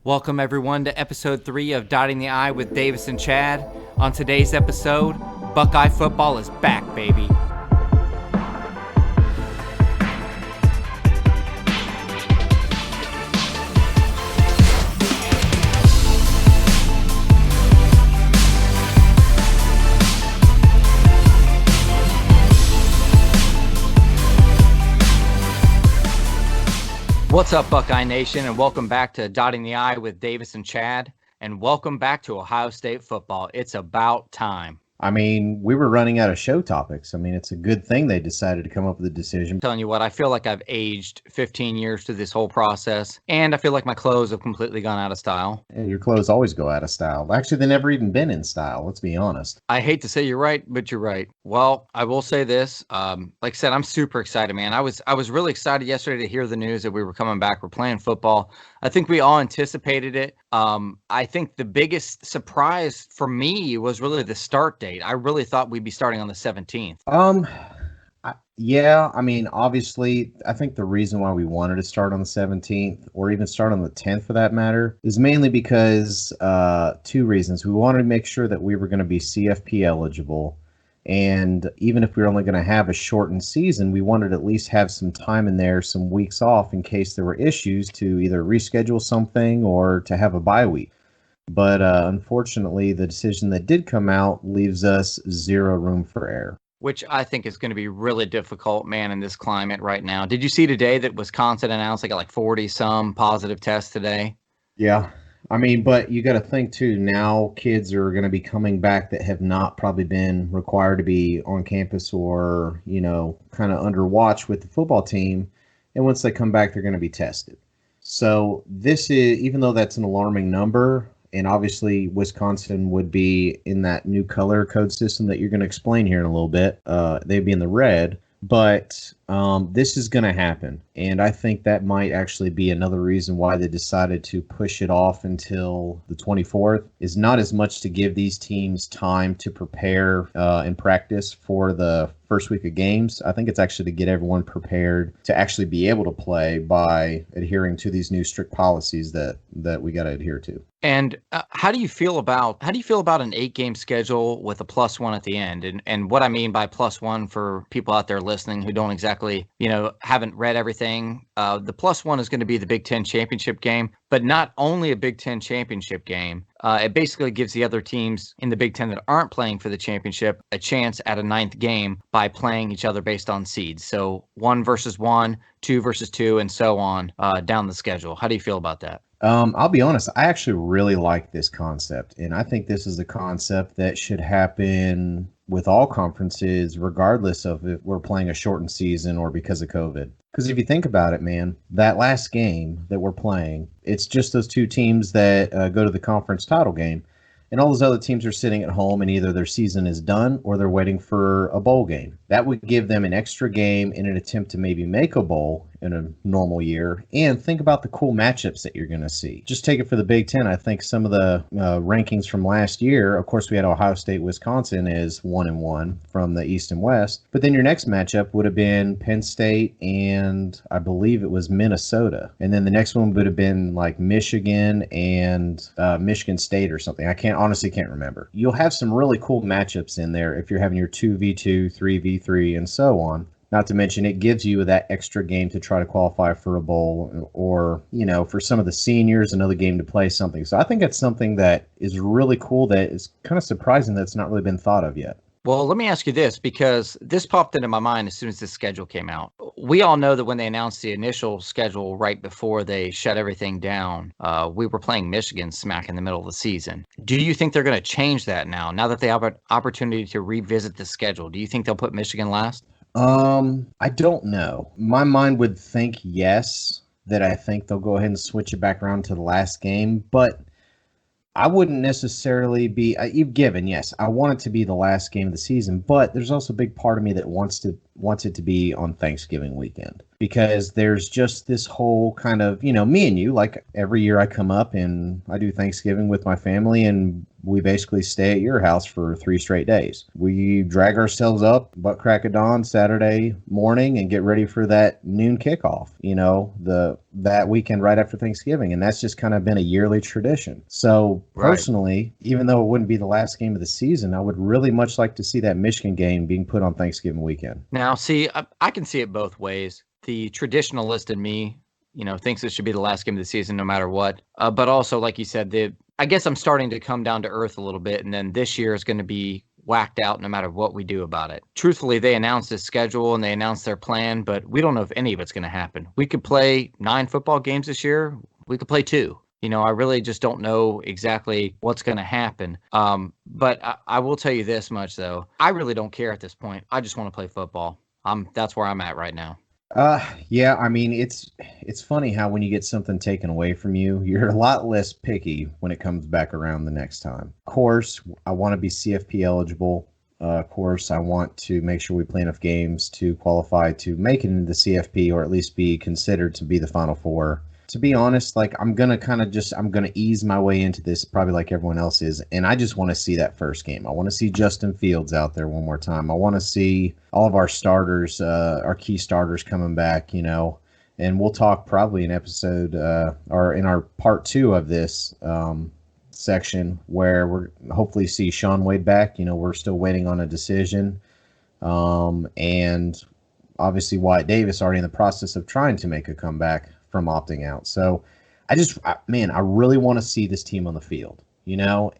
Welcome everyone to episode 3 of Dotting the I with Davis and Chad. On today's episode, Buckeye football is back, baby. What's up, Buckeye Nation, and welcome back to Dotting the I with Davis and Chad, and welcome back to Ohio State football. It's about time. I mean, we were running out of show topics. I mean, it's a good thing they decided to come up with a decision. I'm telling you what, I feel like I've aged 15 years through this whole process, and I feel like my clothes have completely gone out of style. And your clothes always go out of style. Actually, they've never even been in style, let's be honest. I hate to say you're right, but you're right. Well, I will say this. Like I said, I'm super excited, man. I was really excited yesterday to hear the news that we were coming back. We're playing football. I think we all anticipated it. I think the biggest surprise for me was really the start date. I really thought we'd be starting on the 17th. Yeah, I mean, obviously, I think the reason why we wanted to start on the 17th, or even start on the 10th for that matter, is mainly because two reasons. We wanted to make sure that we were going to be CFP eligible. And even if we were only going to have a shortened season, we wanted to at least have some time in there, some weeks off in case there were issues to either reschedule something or to have a bye week. But unfortunately, the decision that did come out leaves us zero room for error. Which I think is going to be really difficult, man, in this climate right now. Did you see today that Wisconsin announced they got like 40-some positive tests today? Yeah. I mean, but you got to think, too, now kids are going to be coming back that have not probably been required to be on campus or, you know, kind of under watch with the football team. And once they come back, they're going to be tested. So this is, even though that's an alarming number, and obviously Wisconsin would be in that new color code system that you're going to explain here in a little bit. They'd be in the red. But this is going to happen, and I think that might actually be another reason why they decided to push it off until the 24th, is not as much to give these teams time to prepare and practice for the first week of games. I think it's actually to get everyone prepared to actually be able to play by adhering to these new strict policies that we got to adhere to. And how do you feel about an 8-game schedule with a +1 at the end? And what I mean by +1 for people out there listening who don't exactly, haven't read everything, the +1 is going to be the Big Ten championship game, but not only a Big Ten championship game. It basically gives the other teams in the Big Ten that aren't playing for the championship a chance at a 9th game by playing each other based on seeds. So 1 versus 1, 2 versus 2, and so on down the schedule. How do you feel about that? I'll be honest, I actually really like this concept, and I think this is a concept that should happen with all conferences, regardless of if we're playing a shortened season or because of COVID. Because if you think about it, man, that last game that we're playing, it's just those two teams that go to the conference title game, and all those other teams are sitting at home, and either their season is done or they're waiting for a bowl game. That would give them an extra game in an attempt to maybe make a bowl in a normal year. And think about the cool matchups that you're going to see. Just take it for the Big Ten. I think some of the rankings from last year, of course, we had Ohio State, Wisconsin as 1-1 from the East and West. But then your next matchup would have been Penn State and I believe it was Minnesota. And then the next one would have been like Michigan and Michigan State or something. I honestly can't remember. You'll have some really cool matchups in there if you're having your 2v2, 3v3, and so on. Not to mention, it gives you that extra game to try to qualify for a bowl or, for some of the seniors, another game to play something. So I think that's something that is really cool that is kind of surprising that it's not really been thought of yet. Well, let me ask you this, because this popped into my mind as soon as this schedule came out. We all know that when they announced the initial schedule right before they shut everything down, we were playing Michigan smack in the middle of the season. Do you think they're going to change that now that they have an opportunity to revisit the schedule? Do you think they'll put Michigan last? I don't know. My mind would think yes, that I think they'll go ahead and switch it back around to the last game, but I wouldn't necessarily be, yes, I want it to be the last game of the season, but there's also a big part of me that wants to wants it to be on Thanksgiving weekend, because there's just this whole kind of, me and you, like every year I come up and I do Thanksgiving with my family, and we basically stay at your house for 3 straight days. We drag ourselves up butt crack of dawn Saturday morning and get ready for that noon kickoff, that weekend right after Thanksgiving. And that's just kind of been a yearly tradition. So personally, even though it wouldn't be the last game of the season, I would really much like to see that Michigan game being put on Thanksgiving weekend. Now, see, I can see it both ways. The traditionalist in me, thinks it should be the last game of the season no matter what. But also, like you said, I guess I'm starting to come down to earth a little bit, and then this year is going to be whacked out no matter what we do about it. Truthfully, they announced this schedule and they announced their plan, but we don't know if any of it's going to happen. We could play 9 football games this year. We could play 2. I really just don't know exactly what's going to happen. But I will tell you this much, though. I really don't care at this point. I just want to play football. That's where I'm at right now. Yeah, I mean, it's funny how when you get something taken away from you, you're a lot less picky when it comes back around the next time. Of course, I want to be CFP eligible. Of course, I want to make sure we play enough games to qualify to make it into the CFP, or at least be considered to be the Final Four. To be honest, like, I'm going to ease my way into this probably like everyone else is. And I just want to see that first game. I want to see Justin Fields out there one more time. I want to see all of our starters, our key starters coming back, and we'll talk probably in episode or in our part 2 of this section where we're hopefully see Sean Wade back. We're still waiting on a decision. And obviously Wyatt Davis already in the process of trying to make a comeback from opting out. So I really want to see this team on the field,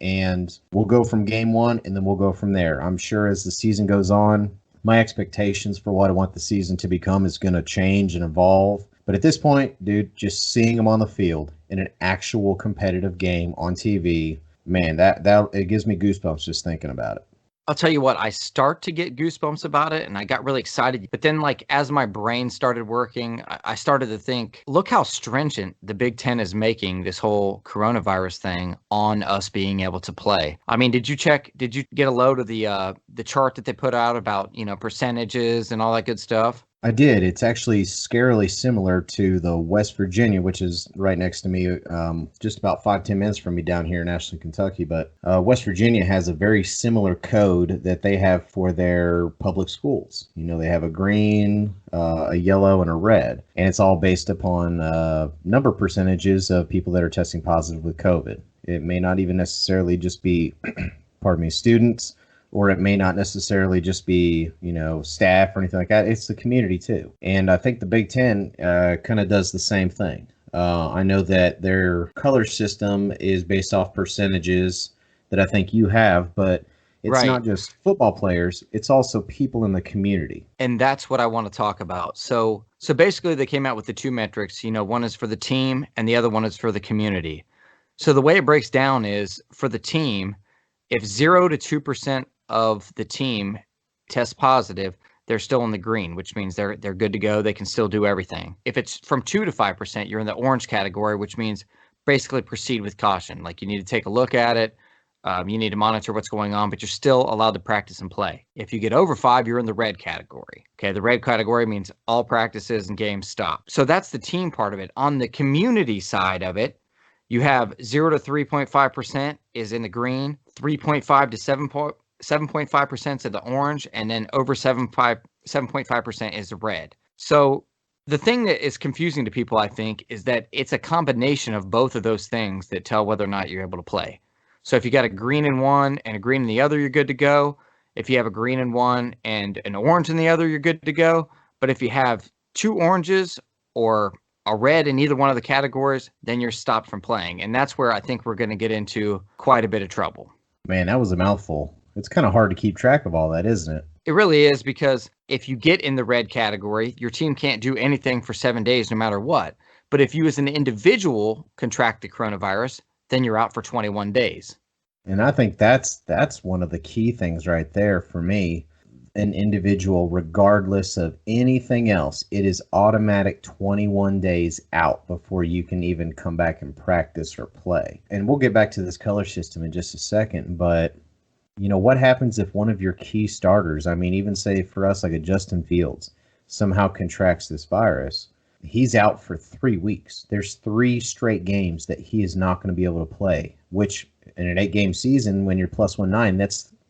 and we'll go from game 1 and then we'll go from there. I'm sure as the season goes on, my expectations for what I want the season to become is going to change and evolve. But at this point, dude, just seeing them on the field in an actual competitive game on TV, man, that it gives me goosebumps just thinking about it. I'll tell you what, I start to get goosebumps about it, and I got really excited. But then, as my brain started working, I started to think, look how stringent the Big Ten is making this whole coronavirus thing on us being able to play. I mean, did you get a load of the chart that they put out about, percentages and all that good stuff? I did. It's actually scarily similar to the West Virginia, which is right next to me, just about 5-10 minutes from me down here in Ashland, Kentucky. But West Virginia has a very similar code that they have for their public schools. They have a green, a yellow, and a red. And it's all based upon number percentages of people that are testing positive with COVID. It may not even necessarily just be, students, or it may not necessarily just be, staff or anything like that. It's the community too. And I think the Big Ten kind of does the same thing. I know that their color system is based off percentages that I think you have, but it's not just football players. It's also people in the community. And that's what I want to talk about. So basically they came out with the 2 metrics, one is for the team and the other one is for the community. So the way it breaks down is for the team, if 0 to 2% of the team test positive, they're still in the green, which means they're good to go. They can still do everything. If it's from 2 to 5%, you're in the orange category, which means basically proceed with caution. Like, you need to take a look at it. You need to monitor what's going on, but you're still allowed to practice and play. If you get over 5, you're in the red category. Okay, the red category means all practices and games stop. So that's the team part of it. On the community side of it, you have 0 to 3.5% is in the green, 3.5 to 7.5% is the orange, and then over 7.5% is the red. So the thing that is confusing to people, I think, is that it's a combination of both of those things that tell whether or not you're able to play. So if you got a green in one and a green in the other, you're good to go. If you have a green in one and an orange in the other, you're good to go. But if you have 2 oranges or a red in either one of the categories, then you're stopped from playing. And that's where I think we're going to get into quite a bit of trouble. Man, that was a mouthful. It's kind of hard to keep track of all that, isn't it? It really is, because if you get in the red category, your team can't do anything for 7 days no matter what. But if you as an individual contract the coronavirus, then you're out for 21 days. And I think that's one of the key things right there for me. An individual, regardless of anything else, it is automatic 21 days out before you can even come back and practice or play. And we'll get back to this color system in just a second, but You know, what happens if one of your key starters, I mean, even say for us, like a Justin Fields, somehow contracts this virus? He's out for 3 weeks. There's 3 straight games that he is not going to be able to play, which in an 8-game season, when you're plus 1-9,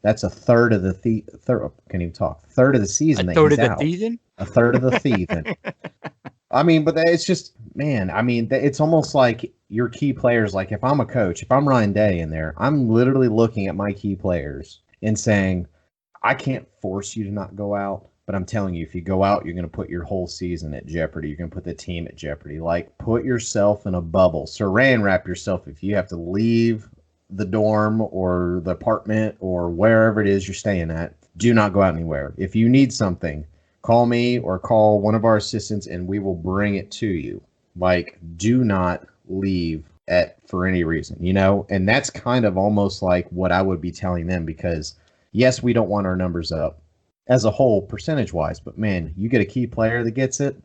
that's a third of the third. Can't even talk. Third of the A season that third he's of the out. season? A third of the season. I mean, but it's just, man, I mean, it's almost like your key players. Like if I'm a coach, if I'm Ryan Day in there, I'm literally looking at my key players and saying, I can't force you to not go out, but I'm telling you, if you go out, you're going to put your whole season at jeopardy. You're going to put the team at jeopardy. Like, put yourself in a bubble. Saran wrap yourself if you have to leave the dorm or the apartment or wherever it is you're staying at. Do not go out anywhere. If you need something, call me or call one of our assistants and we will bring it to you. Like, do not leave for any reason, you know? And that's kind of almost like what I would be telling them, because yes, we don't want our numbers up as a whole percentage wise, but man, you get a key player that gets it.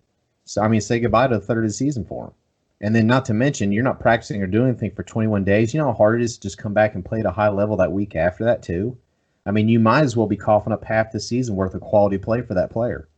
So, I mean, say goodbye to the third of the season for him. And then not to mention, you're not practicing or doing anything for 21 days. You know how hard it is to just come back and play at a high level that week after that too? I mean, you might as well be coughing up half the season worth of quality play for that player.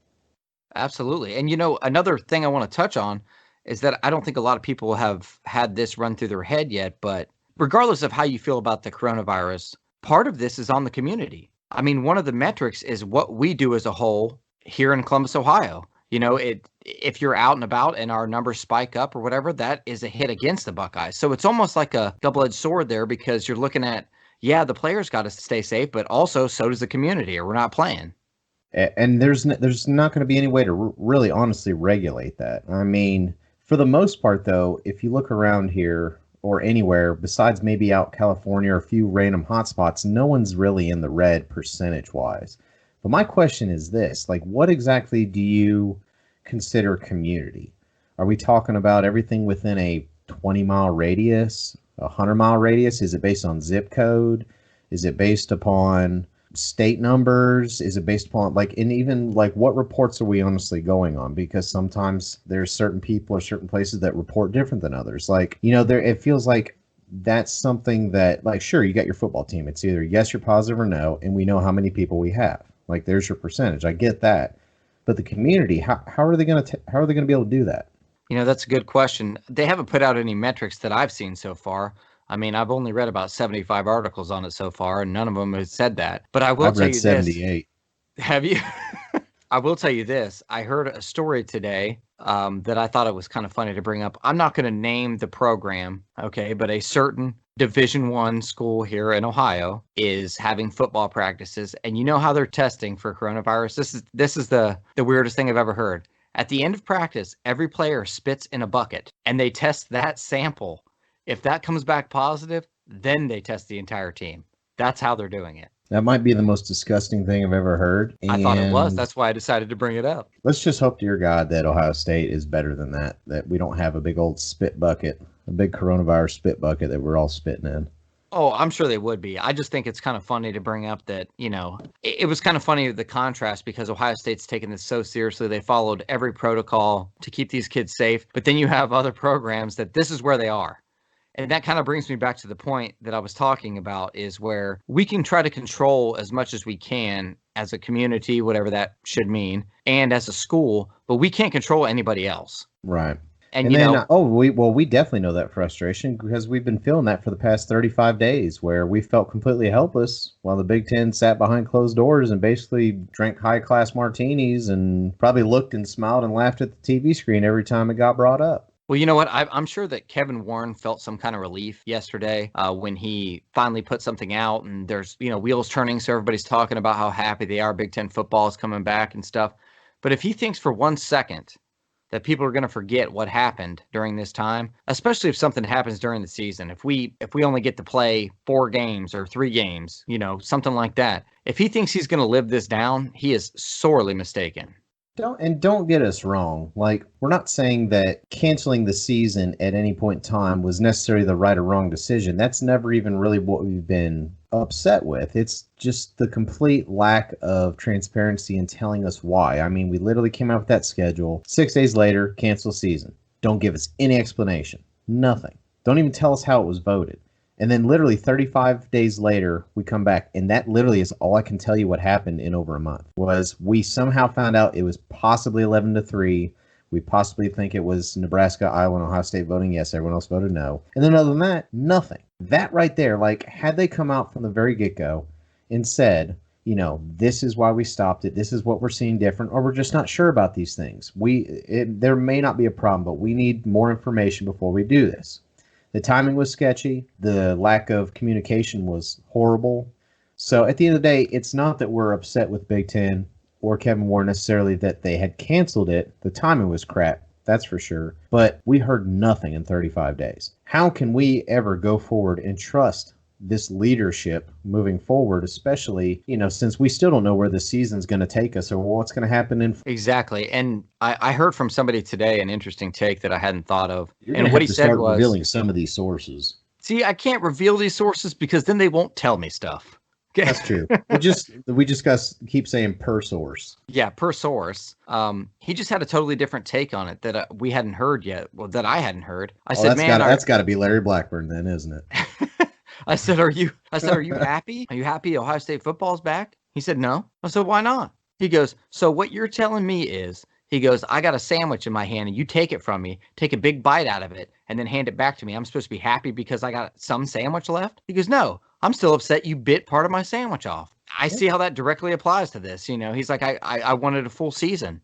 Absolutely. And, another thing I want to touch on is that I don't think a lot of people have had this run through their head yet, but regardless of how you feel about the coronavirus, part of this is on the community. I mean, one of the metrics is what we do as a whole here in Columbus, Ohio. If you're out and about and our numbers spike up or whatever, that is a hit against the Buckeyes. So it's almost like a double-edged sword there, because you're looking at, yeah, the players got to stay safe, but also so does the community, or we're not playing. And there's not going to be any way to really honestly regulate that. I mean, for the most part, though, if you look around here or anywhere besides maybe out California or a few random hotspots, no one's really in the red percentage-wise. But my question is this, like, what exactly do you consider community? Are we talking about everything within a 20-mile radius, a 100-mile radius? Is it based on zip code? Is it based upon state numbers? Is it based upon and even what reports are we honestly going on? Because sometimes there's certain people or certain places that report different than others. It feels like that's something that, sure, you got your football team. It's either yes, you're positive, or no, and we know how many people we have. There's your percentage. I get that. But the community, how are they going to be able to do that? That's a good question. They haven't put out any metrics that I've seen so far. I mean, I've only read about 75 articles on it so far, and none of them have said that. But I've read 78. Have you? I will tell you this. I heard a story today that I thought it was kind of funny to bring up. I'm not going to name the program, okay, but a certain Division I school here in Ohio is having football practices, and you know how they're testing for coronavirus? This is the weirdest thing I've ever heard. At the end of practice, every player spits in a bucket, and they test that sample. If that comes back positive, then they test the entire team. That's how they're doing it. That might be the most disgusting thing I've ever heard. I thought it was. That's why I decided to bring it up. Let's just hope to your God that Ohio State is better than that we don't have a big old spit bucket, a big coronavirus spit bucket that we're all spitting in. Oh, I'm sure they would be. I just think it's kind of funny to bring up that, it was kind of funny, the contrast, because Ohio State's taken this so seriously. They followed every protocol to keep these kids safe. But then you have other programs that this is where they are. And that kind of brings me back to the point that I was talking about, is where we can try to control as much as we can as a community, whatever that should mean, and as a school, but we can't control anybody else. Right. And then, we definitely know that frustration, because we've been feeling that for the past 35 days, where we felt completely helpless while the Big Ten sat behind closed doors and basically drank high-class martinis and probably looked and smiled and laughed at the TV screen every time it got brought up. Well, you know what? I'm sure that Kevin Warren felt some kind of relief yesterday when he finally put something out, and there's, wheels turning. So everybody's talking about how happy they are. Big Ten football is coming back and stuff. But if he thinks for 1 second that people are going to forget what happened during this time, especially if something happens during the season, if we only get to play 4 games or 3 games, something like that, if he thinks he's going to live this down, he is sorely mistaken. Don't get us wrong. We're not saying that canceling the season at any point in time was necessarily the right or wrong decision. That's never even really what we've been upset with. It's just the complete lack of transparency in telling us why. I mean, we literally came out with that schedule. 6 days later, cancel season. Don't give us any explanation. Nothing. Don't even tell us how it was voted. And then literally 35 days later, we come back, and that literally is all I can tell you what happened in over a month. Was we somehow found out it was possibly 11-3. We possibly think it was Nebraska, Iowa, and Ohio State voting yes. Everyone else voted no. And then other than that, nothing. That right there, like, had they come out from the very get-go and said, this is why we stopped it. This is what we're seeing different, or we're just not sure about these things. There may not be a problem, but we need more information before we do this. The timing was sketchy. The lack of communication was horrible. So at the end of the day, it's not that we're upset with Big Ten or Kevin Warren necessarily that they had canceled it. The timing was crap, that's for sure. But we heard nothing in 35 days. How can we ever go forward and trust this leadership moving forward, especially, since we still don't know where the season's going to take us or what's going to happen in. Exactly. And I heard from somebody today an interesting take that I hadn't thought of. You're and what he said was revealing some of these sources. See, I can't reveal these sources because then they won't tell me stuff. Okay. That's true. we just got to keep saying per source. Yeah, per source. He just had a totally different take on it that we hadn't heard yet. Well, that I hadn't heard. I said, that's got to be Larry Blackburn then, isn't it? I said, are you happy? Are you happy Ohio State football's back? He said, no. I said, why not? He goes, so what you're telling me is, he goes, I got a sandwich in my hand and you take it from me, take a big bite out of it, and then hand it back to me. I'm supposed to be happy because I got some sandwich left? He goes, no, I'm still upset you bit part of my sandwich off. I see how that directly applies to this. He's like, I wanted a full season.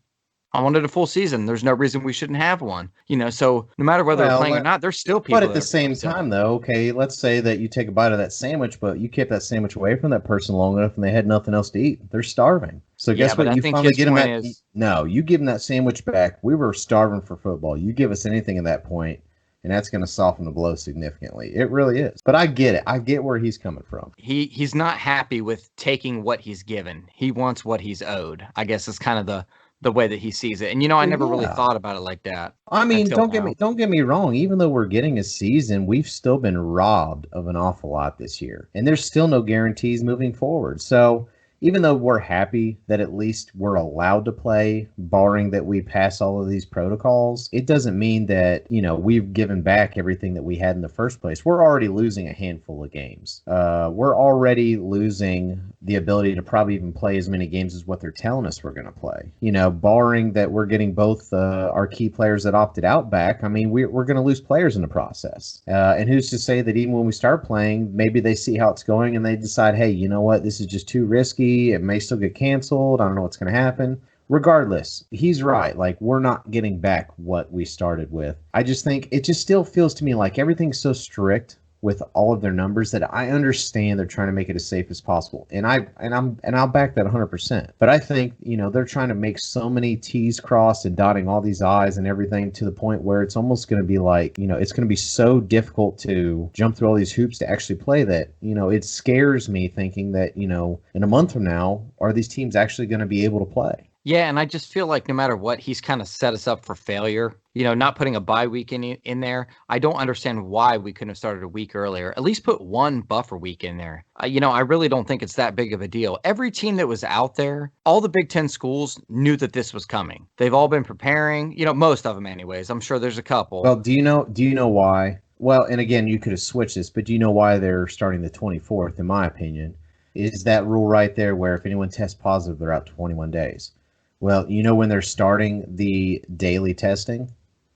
I wanted a full season. There's no reason we shouldn't have one. So no matter whether they're playing or not, there's still people. But at the same time, though, okay, let's say that you take a bite of that sandwich, but you kept that sandwich away from that person long enough and they had nothing else to eat. They're starving. So guess what? You finally get them that. No, you give them that sandwich back. We were starving for football. You give us anything at that point, and that's going to soften the blow significantly. It really is. But I get it. I get where he's coming from. He's not happy with taking what he's given. He wants what he's owed. I guess is kind of the way that he sees it. And I never really thought about it like that. I mean, don't get me wrong. Even though we're getting a season, we've still been robbed of an awful lot this year. And there's still no guarantees moving forward. So even though we're happy that at least we're allowed to play, barring that we pass all of these protocols, it doesn't mean that, we've given back everything that we had in the first place. We're already losing a handful of games. We're already losing the ability to probably even play as many games as what they're telling us we're going to play. Barring that we're getting both our key players that opted out back, I mean, we're going to lose players in the process. And who's to say that even when we start playing, maybe they see how it's going and they decide, hey, you know what, this is just too risky. It may still get canceled. I don't know what's going to happen. Regardless, he's right. Like, we're not getting back what we started with. I just think it just still feels to me like everything's so strict with all of their numbers that I understand they're trying to make it as safe as possible. And I'll back that 100%. But I think, they're trying to make so many T's crossed and dotting all these I's and everything to the point where it's almost going to be like, it's going to be so difficult to jump through all these hoops to actually play that, it scares me thinking that, in a month from now, are these teams actually going to be able to play? Yeah, and I just feel like no matter what, he's kind of set us up for failure. Not putting a bye week in there. I don't understand why we couldn't have started a week earlier. At least put one buffer week in there. I really don't think it's that big of a deal. Every team that was out there, all the Big Ten schools knew that this was coming. They've all been preparing, most of them anyways. I'm sure there's a couple. Well, do you know why? Well, and again, you could have switched this, but do you know why they're starting the 24th, in my opinion? Is that rule right there where if anyone tests positive, they're out 21 days. Well, when they're starting the daily testing?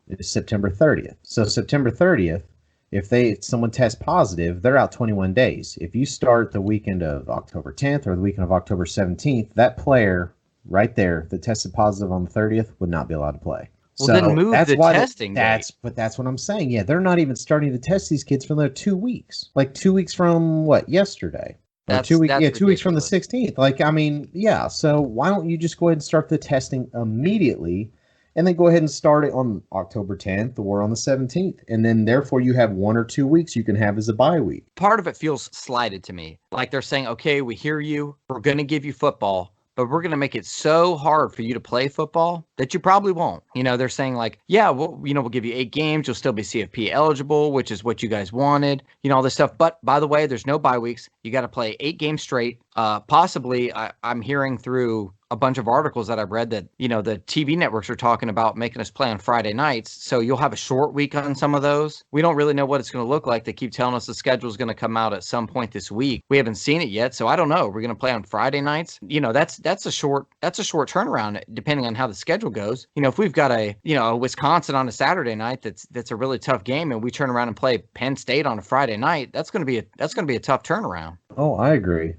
It's September 30th. So September 30th, if someone tests positive, they're out 21 days. If you start the weekend of October 10th or the weekend of October 17th, that player right there that tested positive on the 30th would not be allowed to play. Well, then move the testing date. But that's what I'm saying. Yeah, they're not even starting to test these kids for another 2 weeks. Like 2 weeks from yesterday? Or 2 weeks, 2 weeks from the 16th. Like, I mean, yeah. So why don't you just go ahead and start the testing immediately, and then go ahead and start it on October 10th or on the 17th, and then therefore you have 1 or 2 weeks you can have as a bye week. Part of it feels slighted to me. Like they're saying, okay, we hear you. We're going to give you football, but we're going to make it so hard for you to play football that you probably won't. They're saying like, yeah, we'll give you 8 games. You'll still be CFP eligible, which is what you guys wanted, all this stuff. But by the way, there's no bye weeks. You got to play 8 games straight. Possibly, I'm hearing through a bunch of articles that I've read that, the TV networks are talking about making us play on Friday nights. So you'll have a short week on some of those. We don't really know what it's going to look like. They keep telling us the schedule is going to come out at some point this week. We haven't seen it yet. So I don't know. We're going to play on Friday nights. That's a short turnaround depending on how the schedule goes. If we've got a Wisconsin on a Saturday night, that's a really tough game, and we turn around and play Penn State on a Friday night, that's going to be a tough turnaround. Oh, I agree.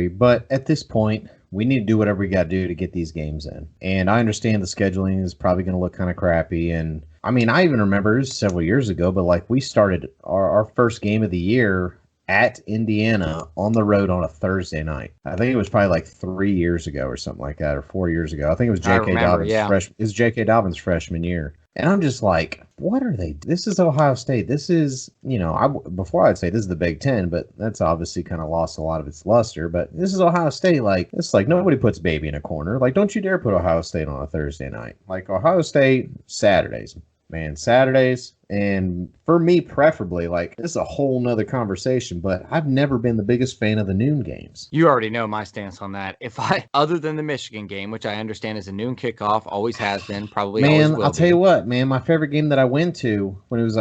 But at this point, we need to do whatever we got to do to get these games in. And I understand the scheduling is probably going to look kind of crappy. And I mean, I even remember it was several years ago, but like we started our first game of the year at Indiana on the road on a Thursday night. I think it was probably like 3 years ago or something like that, or 4 years ago. I think it was J.K. Dobbins' freshman year. And I'm just like, what are they? This is Ohio State. This is, before I'd say this is the Big Ten, but that's obviously kind of lost a lot of its luster. But this is Ohio State. Like, it's like nobody puts baby in a corner. Like, don't you dare put Ohio State on a Thursday night. Like, Ohio State, Saturdays. Man, Saturdays. And for me, preferably, like, this is a whole nother conversation, but I've never been the biggest fan of the noon games. You already know my stance on that. Other than the Michigan game, which I understand is a noon kickoff, always has been, probably always will be. I'll tell you what, man, my favorite game that I went to when it was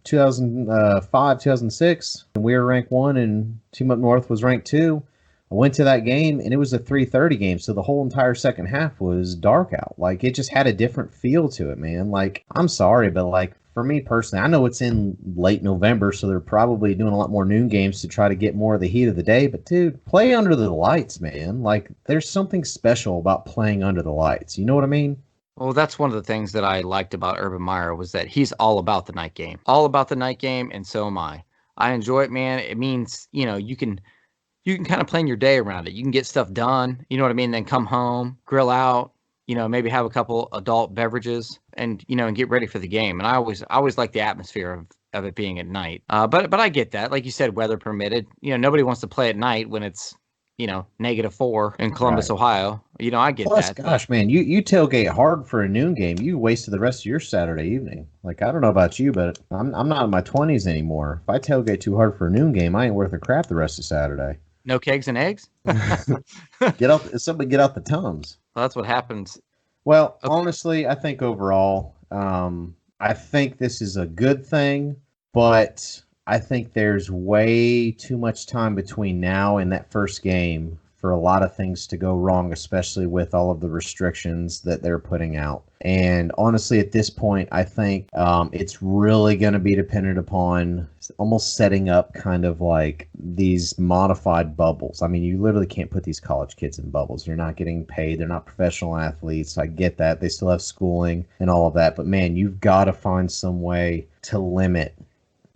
2005, 2006, and we were ranked 1 and Team Up North was ranked 2. I went to that game, and it was a 3:30 game, so the whole entire second half was dark out. Like, it just had a different feel to it, man. Like, I'm sorry, but, like, for me personally, I know it's in late November, so they're probably doing a lot more noon games to try to get more of the heat of the day. But, dude, play under the lights, man. Like, there's something special about playing under the lights. You know what I mean? Well, that's one of the things that I liked about Urban Meyer was that he's all about the night game. All about the night game, and so am I. I enjoy it, man. It means, you can kind of plan your day around it. You can get stuff done, you know what I mean? Then come home, grill out, maybe have a couple adult beverages and, and get ready for the game. And I always like the atmosphere of it being at night. But I get that. Like you said, weather permitted. Nobody wants to play at night when it's, -4 in Columbus, right. Ohio. I get Plus, that. Gosh, man, you tailgate hard for a noon game. You wasted the rest of your Saturday evening. Like, I don't know about you, but I'm not in my 20s anymore. If I tailgate too hard for a noon game, I ain't worth a crap the rest of Saturday. No kegs and eggs? Somebody get out the Tums. Well, that's what happens. Well, okay. Honestly, I think overall, I think this is a good thing, but I think there's way too much time between now and that first game for a lot of things to go wrong, especially with all of the restrictions that they're putting out. And honestly, at this point, I think it's really going to be dependent upon almost setting up kind of like these modified bubbles. I mean, you literally can't put these college kids in bubbles. They're not getting paid. They're not professional athletes. I get that. They still have schooling and all of that. But, man, you've got to find some way to limit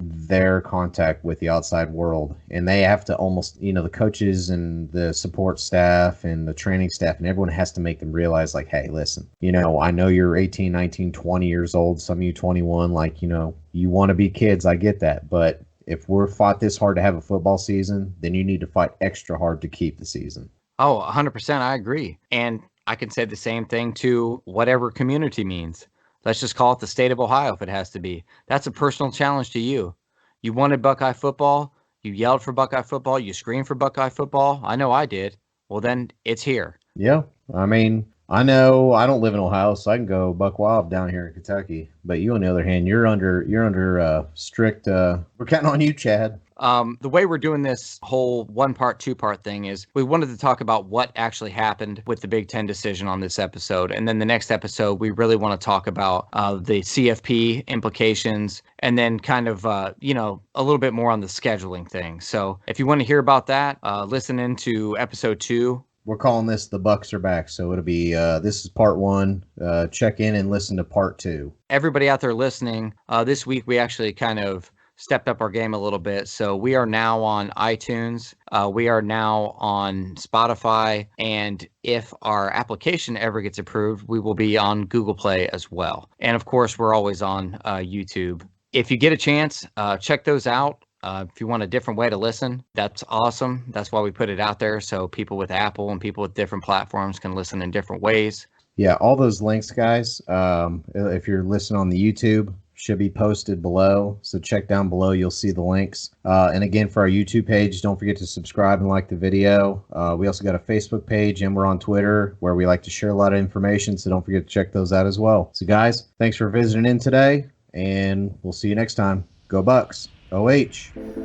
their contact with the outside world, and they have to almost, the coaches and the support staff and the training staff and everyone has to make them realize, like, hey, listen, I know you're 18, 19, 20 years old, some of you 21, like, you want to be kids, I get that, but if we're fought this hard to have a football season, then you need to fight extra hard to keep the season. Oh, 100%, I agree. And I can say the same thing to whatever community means. Let's just call it the state of Ohio if it has to be. That's a personal challenge to you. You wanted Buckeye football. You yelled for Buckeye football. You screamed for Buckeye football. I know I did. Well, then it's here. Yeah. I mean, I know I don't live in Ohio, so I can go buck wild down here in Kentucky. But you, on the other hand, you're under strict. We're counting on you, Chad. The way we're doing this whole 1-part, 2-part thing is we wanted to talk about what actually happened with the Big Ten decision on this episode. And then the next episode, we really want to talk about the CFP implications and then kind of, a little bit more on the scheduling thing. So if you want to hear about that, listen into episode 2. We're calling this The Bucks Are Back. So it'll be, this is part 1. Check in and listen to part 2. Everybody out there listening, this week we actually kind of stepped up our game a little bit. So we are now on iTunes. We are now on Spotify. And if our application ever gets approved, we will be on Google Play as well. And of course, we're always on YouTube. If you get a chance, check those out. If you want a different way to listen, that's awesome. That's why we put it out there. So people with Apple and people with different platforms can listen in different ways. Yeah, all those links, guys. If you're listening on the YouTube, should be posted below. So check down below. You'll see the links. And again, for our YouTube page, don't forget to subscribe and like the video. We also got a Facebook page, and we're on Twitter, where we like to share a lot of information. So don't forget to check those out as well. So guys, thanks for visiting in today, and we'll see you next time. Go Bucks. OH.